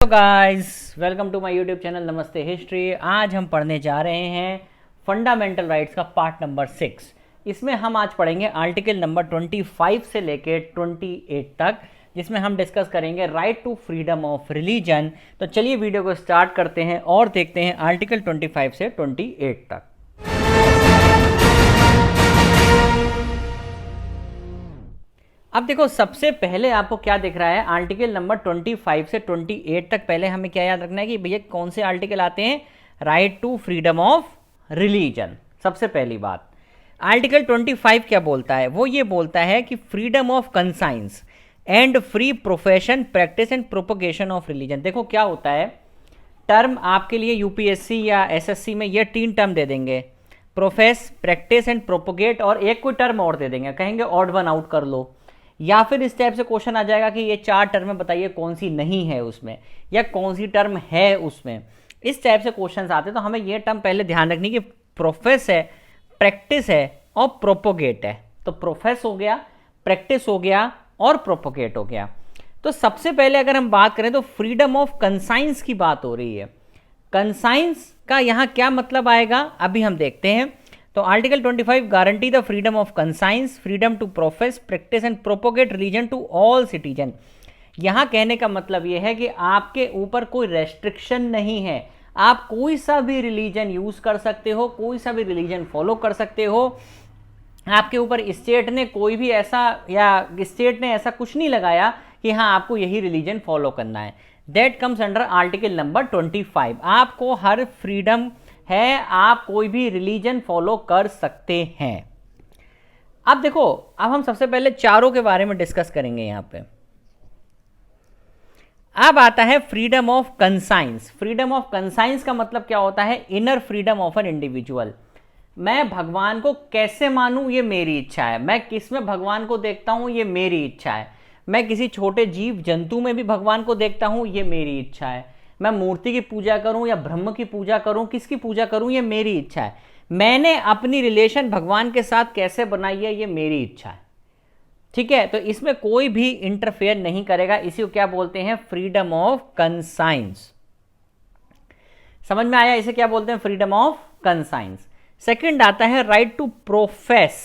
Guys, welcome to my YouTube channel नमस्ते history. आज हम पढ़ने जा रहे हैं फंडामेंटल राइट्स का पार्ट नंबर 6। इसमें हम आज पढ़ेंगे आर्टिकल नंबर 25 से लेके 28 तक, जिसमें हम डिस्कस करेंगे right to freedom of religion. तो चलिए वीडियो को स्टार्ट करते हैं और देखते हैं आर्टिकल 25 से 28 तक। अब देखो, सबसे पहले आपको क्या दिख रहा है, आर्टिकल नंबर 25 से 28 तक। पहले हमें क्या याद रखना है कि भैया कौन से आर्टिकल आते हैं, right to freedom of religion. सबसे पहली बात, आर्टिकल 25 क्या बोलता है, वो ये बोलता है कि freedom of conscience and free profession practice and propagation of religion. देखो क्या होता है, टर्म आपके लिए यूपीएससी या एसएससी में ये 3 टर्म दे देंगे, प्रोफेस, प्रैक्टिस एंड प्रोपोगेट, और एक कोई टर्म और दे देंगे, कहेंगे ऑड वन आउट कर लो। या फिर इस टाइप से क्वेश्चन आ जाएगा कि ये 4 टर्म बताइए कौन सी नहीं है उसमें, या कौन सी टर्म है उसमें। इस टाइप से क्वेश्चंस आते हैं, तो हमें ये टर्म पहले ध्यान रखनी कि प्रोफेस है, प्रैक्टिस है और प्रोपोगेट है। तो प्रोफेस हो गया, प्रैक्टिस हो गया और प्रोपोगेट हो गया। तो सबसे पहले अगर हम बात करें तो फ्रीडम ऑफ कंसाइंस की बात हो रही है। कंसाइंस का यहाँ क्या मतलब आएगा, अभी हम देखते हैं। तो article 25 guarantee the freedom of conscience, freedom to profess, practice and propagate religion to all citizen. यहां कहने का मतलब यह है कि आपके ऊपर कोई रेस्ट्रिक्शन नहीं है, आप कोई सा भी रिलीजन यूज कर सकते हो, कोई सा भी रिलीजन फॉलो कर सकते हो। आपके ऊपर स्टेट ने कोई भी ऐसा, या स्टेट ने ऐसा कुछ नहीं लगाया कि हाँ आपको यही रिलीजन फॉलो करना है। That comes under article number 25। आपको हर फ्रीडम है, आप कोई भी रिलीजन फॉलो कर सकते हैं। अब देखो, अब हम सबसे पहले चारों के बारे में डिस्कस करेंगे यहां पे। अब आता है freedom of conscience. Freedom of conscience का मतलब क्या होता है, inner freedom of an individual. मैं भगवान को कैसे मानूं, ये मेरी इच्छा है। मैं किस में भगवान को देखता हूं, ये मेरी इच्छा है। मैं किसी छोटे जीव जंतु में भी भगवान को देखता हूं, ये मेरी इच्छा है। मैं मूर्ति की पूजा करूं या ब्रह्म की पूजा करूं, किसकी पूजा करूं, ये मेरी इच्छा है। मैंने अपनी रिलेशन भगवान के साथ कैसे बनाई है, ये मेरी इच्छा है। ठीक है, तो इसमें कोई भी इंटरफेयर नहीं करेगा। इसी को क्या बोलते हैं, फ्रीडम ऑफ कंसाइंस। समझ में आया, इसे क्या बोलते हैं, फ्रीडम ऑफ कंसाइंस। सेकंड आता है राइट टू प्रोफेस।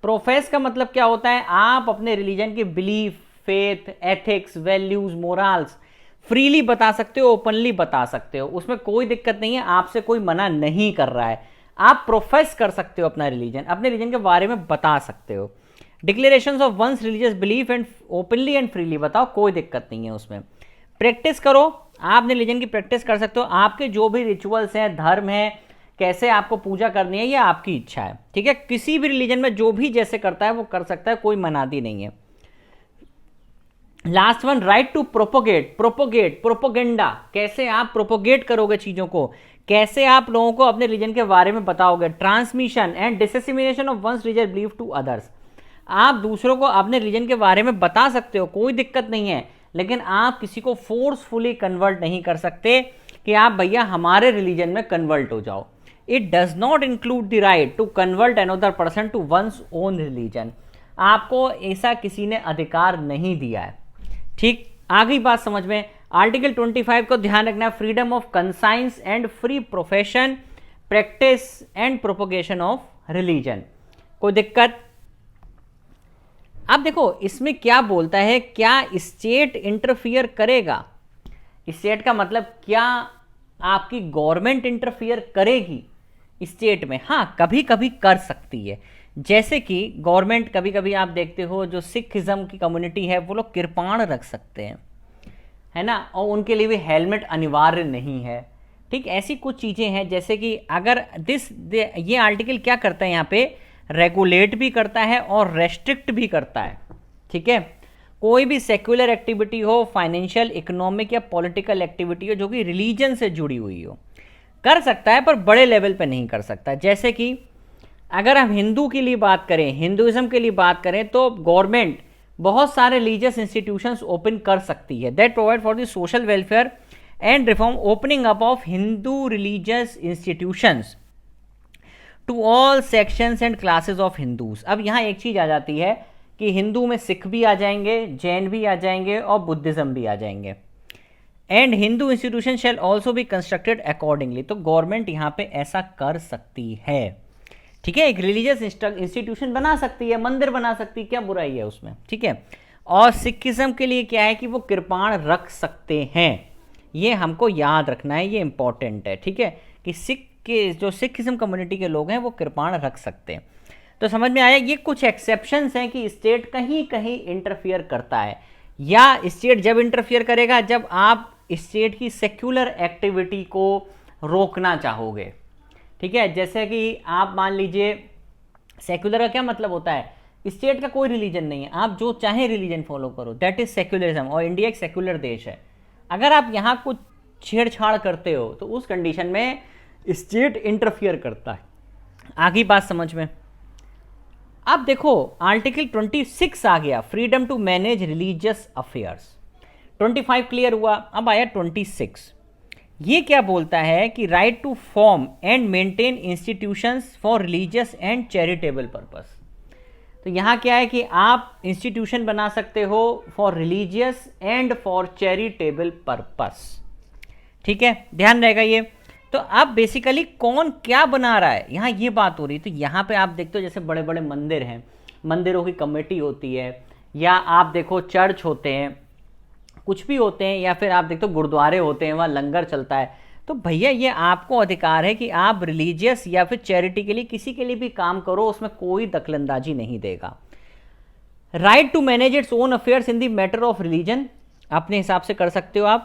प्रोफेस का मतलब क्या होता है, आप अपने रिलीजन के belief, faith, ethics, values, morals freely बता सकते हो, ओपनली बता सकते हो, उसमें कोई दिक्कत नहीं है, आपसे कोई मना नहीं कर रहा है। आप प्रोफेस कर सकते हो अपना रिलीजन, अपने रिलीजन के बारे में बता सकते हो। Declarations of one's religious belief and openly and freely बताओ, कोई दिक्कत नहीं है उसमें। प्रैक्टिस करो, आप अपने रिलीजन की प्रैक्टिस कर सकते हो। आपके जो भी रिचुअल्स हैं, धर्म है, कैसे आपको पूजा करनी है, ये आपकी इच्छा है। ठीक है, किसी भी रिलीजन में जो भी जैसे करता है वो कर सकता है, कोई मनादी नहीं है। Last one, right to propagate. Propagate, propaganda, कैसे आप प्रोपोगेट करोगे चीजों को, कैसे आप लोगों को अपने रिलीजन के बारे में बताओगे। Transmission and dissemination of one's religious belief to others. आप दूसरों को अपने रिलीजन के बारे में बता सकते हो, कोई दिक्कत नहीं है, लेकिन आप किसी को फोर्सफुली कन्वर्ट नहीं कर सकते कि आप भैया हमारे रिलीजन में कन्वर्ट हो जाओ। It does not include the right to convert another person to one's own religion. आपको ऐसा किसी ने अधिकार नहीं दिया है। ठीक, आ गई बात समझ में। आर्टिकल 25 को ध्यान रखना, freedom of conscience and free profession, practice and propagation of religion, कोई दिक्कत। अब देखो इसमें क्या बोलता है, क्या स्टेट इंटरफियर करेगा। स्टेट का मतलब क्या आपकी गवर्नमेंट इंटरफियर करेगी स्टेट में, हाँ कभी कभी कर सकती है। जैसे कि गवर्नमेंट कभी कभी आप देखते हो, जो सिखिज्म की कम्युनिटी है वो लोग कृपाण रख सकते हैं, है ना, और उनके लिए भी हेलमेट अनिवार्य नहीं है। ठीक, ऐसी कुछ चीज़ें हैं। जैसे कि अगर ये आर्टिकल क्या करता है, यहाँ पे रेगुलेट भी करता है और रेस्ट्रिक्ट भी करता है। ठीक है, कोई भी सेक्युलर एक्टिविटी हो, फाइनेंशियल, इकोनॉमिक या पॉलिटिकल एक्टिविटी हो जो कि रिलीजन से जुड़ी हुई हो, कर सकता है, पर बड़े लेवल पे नहीं कर सकता। जैसे कि अगर हम हिंदू के लिए बात करें, हिंदुइज्म के लिए बात करें, तो गवर्नमेंट बहुत सारे रिलीजियस इंस्टीट्यूशंस ओपन कर सकती है, that provide for the social welfare and reform, opening up of Hindu religious institutions to all sections and classes of Hindus. अब यहाँ एक चीज आ जाती है कि हिंदू में सिख भी आ जाएंगे, जैन भी आ जाएंगे और बुद्धिज्म भी आ जाएंगे। And Hindu institution shall also be constructed accordingly. तो गवर्नमेंट यहाँ पे ऐसा कर सकती है, ठीक है, एक रिलीजियस इंस्टीट्यूशन बना सकती है, मंदिर बना सकती है, क्या बुराई है उसमें, ठीक है। और सिखिज्म के लिए क्या है कि वो कृपाण रख सकते हैं, ये हमको याद रखना है, ये इंपॉर्टेंट है, ठीक है, कि सिख के जो सिखिज्म कम्युनिटी के लोग हैं वो कृपाण रख सकते हैं। तो समझ में आया, ये कुछ एक्सेप्शंस हैं कि स्टेट कहीं कहीं इंटरफियर करता है, या स्टेट जब इंटरफियर करेगा जब आप स्टेट की सेक्युलर एक्टिविटी को रोकना चाहोगे, ठीक है। जैसे कि आप मान लीजिए, सेक्युलर का क्या मतलब होता है, स्टेट का कोई रिलीजन नहीं है, आप जो चाहे रिलीजन फॉलो करो, दैट इज सेक्युलरिज्म, और इंडिया एक सेक्युलर देश है। अगर आप यहाँ कुछ छेड़छाड़ करते हो तो उस कंडीशन में स्टेट इंटरफियर करता है। आगे बात समझ में। अब देखो आर्टिकल 26 आ गया, freedom to manage religious affairs. 25 clear हुआ, अब आया 26। ये क्या बोलता है कि right to form and maintain institutions for religious and charitable purpose. तो यहाँ क्या है कि आप इंस्टीट्यूशन बना सकते हो for religious and for charitable purpose, ठीक है, ध्यान रहेगा ये। तो अब बेसिकली कौन क्या बना रहा है, यहाँ ये बात हो रही है। तो यहाँ पे आप देखते हो जैसे बड़े बड़े मंदिर हैं, मंदिरों की कमेटी होती है, या आप देखो चर्च होते हैं, कुछ भी होते हैं, या फिर आप देखते हो गुरुद्वारे होते हैं, वहाँ लंगर चलता है। तो भैया ये आपको अधिकार है कि आप रिलीजियस या फिर चैरिटी के लिए किसी के लिए भी काम करो, उसमें कोई दखलंदाजी नहीं देगा। Right to manage its own affairs in the matter of religion, अपने हिसाब से कर सकते हो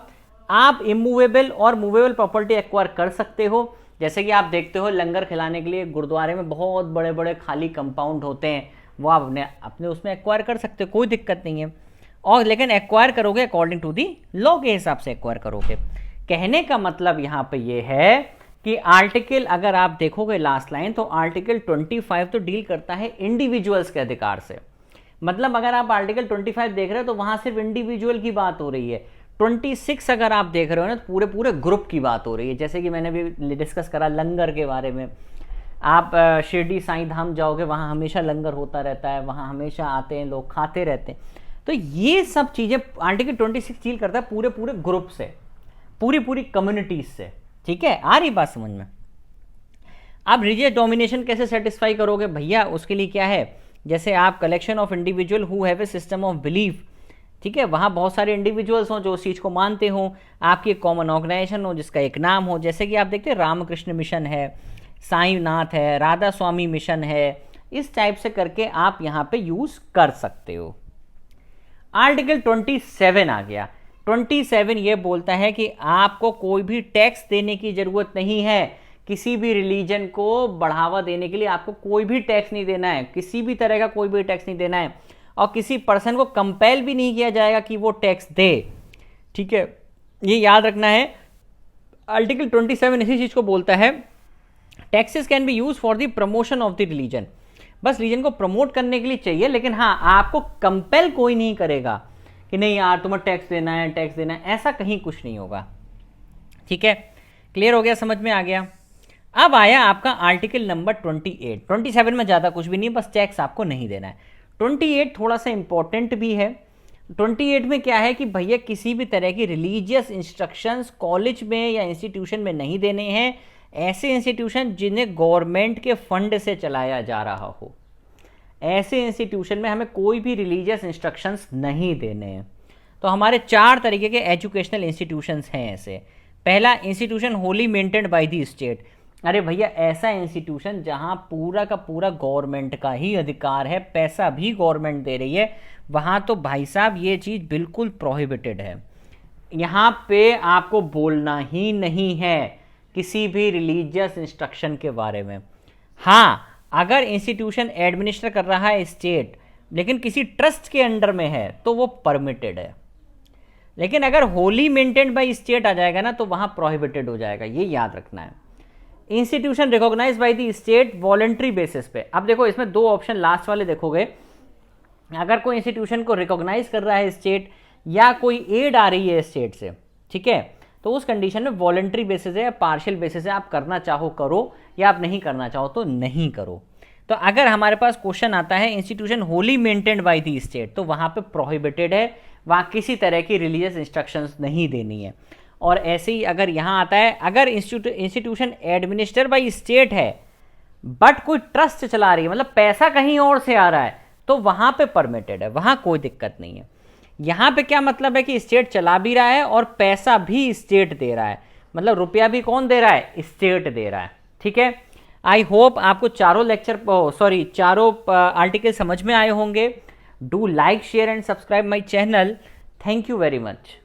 आप इमूवेबल और मूवेबल प्रॉपर्टी एक्वायर कर सकते हो। जैसे कि आप देखते हो लंगर खिलाने के लिए गुरुद्वारे में बहुत बड़े बड़े खाली कंपाउंड होते हैं, वो आप अपने उसमें एक्वायर कर सकते हो, कोई दिक्कत नहीं है। और लेकिन एक्वायर करोगे अकॉर्डिंग टू दी लॉ के हिसाब से एक्वायर करोगे। कहने का मतलब यहाँ पे ये है कि आर्टिकल, अगर आप देखोगे लास्ट लाइन, तो आर्टिकल 25 तो डील करता है इंडिविजुअल्स के अधिकार से। मतलब अगर आप आर्टिकल 25 देख रहे हो तो वहां सिर्फ इंडिविजुअल की बात हो रही है। 26 अगर आप देख रहे हो ना तो पूरे पूरे ग्रुप की बात हो रही है। जैसे कि मैंने भी डिस्कस करा लंगर के बारे में, आप शिरडी साईं धाम जाओगे, वहाँ हमेशा लंगर होता रहता है, वहाँ हमेशा आते हैं लोग, खाते रहते हैं। तो ये सब चीज़ें आर्टिकल 26 डील करता है पूरे पूरे ग्रुप से, पूरी पूरी कम्युनिटीज से, ठीक है। आ रही बात समझ में। आप रिलीजियस डोमिनेशन कैसे सेटिस्फाई करोगे भैया, उसके लिए क्या है, जैसे आप collection of individual who have a system of belief, ठीक है, वहाँ बहुत सारे इंडिविजुअल्स हों जो उस चीज़ को मानते हों, आपकी एक कॉमन ऑर्गेनाइजेशन हो जिसका एक नाम हो। जैसे कि आप देखते हैं रामकृष्ण मिशन है, साईनाथ है, राधा स्वामी मिशन है, इस टाइप से करके आप यहाँ पे यूज़ कर सकते हो। आर्टिकल 27 आ गया। 27 ये बोलता है कि आपको कोई भी टैक्स देने की ज़रूरत नहीं है, किसी भी रिलीजन को बढ़ावा देने के लिए आपको कोई भी टैक्स नहीं देना है, किसी भी तरह का कोई भी टैक्स नहीं देना है, और किसी पर्सन को कंपेल भी नहीं किया जाएगा कि वो टैक्स दे, ठीक है, ये याद रखना है। आर्टिकल 27 इसी चीज़ को बोलता है, taxes can be use for the promotion of the religion, बस रिलीजन को प्रमोट करने के लिए चाहिए, लेकिन हाँ आपको कंपेल कोई नहीं करेगा कि नहीं यार तुम्हें टैक्स देना है, टैक्स देना है, ऐसा कहीं कुछ नहीं होगा, ठीक है। क्लियर हो गया, समझ में आ गया। अब आया आपका आर्टिकल नंबर 28। 27 में ज़्यादा कुछ भी नहीं, बस टैक्स आपको नहीं देना है। 28 थोड़ा सा इंपॉर्टेंट भी है। 28 में क्या है कि भैया किसी भी तरह की रिलीजियस इंस्ट्रक्शंस कॉलेज में या इंस्टीट्यूशन में नहीं देने हैं, ऐसे इंस्टीट्यूशन जिन्हें गवर्नमेंट के फंड से चलाया जा रहा हो, ऐसे इंस्टीट्यूशन में हमें कोई भी रिलीजियस इंस्ट्रक्शंस नहीं देने हैं। तो हमारे 4 तरीके के एजुकेशनल इंस्टीट्यूशंस हैं ऐसे। पहला, institution Holi maintained by the state. अरे भैया ऐसा इंस्टीट्यूशन जहां पूरा का पूरा गवर्नमेंट का ही अधिकार है, पैसा भी गवर्नमेंट दे रही है, वहां तो भाई साहब ये चीज़ बिल्कुल प्रोहिबिटेड है। यहाँ पे आपको बोलना ही नहीं है किसी भी रिलीजियस इंस्ट्रक्शन के बारे में। हाँ, अगर इंस्टीट्यूशन एडमिनिस्टर कर रहा है स्टेट लेकिन किसी ट्रस्ट के अंडर में है तो वो परमिटेड है, लेकिन अगर होली मेंटेन्ड बाय स्टेट आ जाएगा ना तो वहाँ प्रोहिबिटेड हो जाएगा, ये याद रखना है। Institution recognize by the state voluntary basis पे। अब देखो इसमें 2 ऑप्शन लास्ट वाले देखोगे, अगर कोई इंस्टीट्यूशन को रिकॉग्नाइज कर रहा है स्टेट या कोई एड आ रही है स्टेट से, ठीक है, तो उस कंडीशन में वॉलंटरी बेसिस है या पार्शियल बेसिस है, आप करना चाहो करो या आप नहीं करना चाहो तो नहीं करो। तो अगर हमारे पास क्वेश्चन आता है institution Holi maintained by the state, तो वहाँ पे प्रोहिबिटेड है, वहाँ किसी तरह की रिलीजियस इंस्ट्रक्शंस नहीं देनी है। और ऐसे ही अगर यहाँ आता है, अगर इंस्टीट्यूशन एडमिनिस्टर बाई स्टेट है बट कोई ट्रस्ट चला रही है, मतलब पैसा कहीं और से आ रहा है, तो वहां पे परमिटेड है, वहां कोई दिक्कत नहीं है। यहां पे क्या मतलब है कि स्टेट चला भी रहा है और पैसा भी स्टेट दे रहा है, मतलब रुपया भी कौन दे रहा है, स्टेट दे रहा है। ठीक है, आई होप आपको चारों आर्टिकल समझ में आए होंगे। Do like share and subscribe my channel. Thank you very much.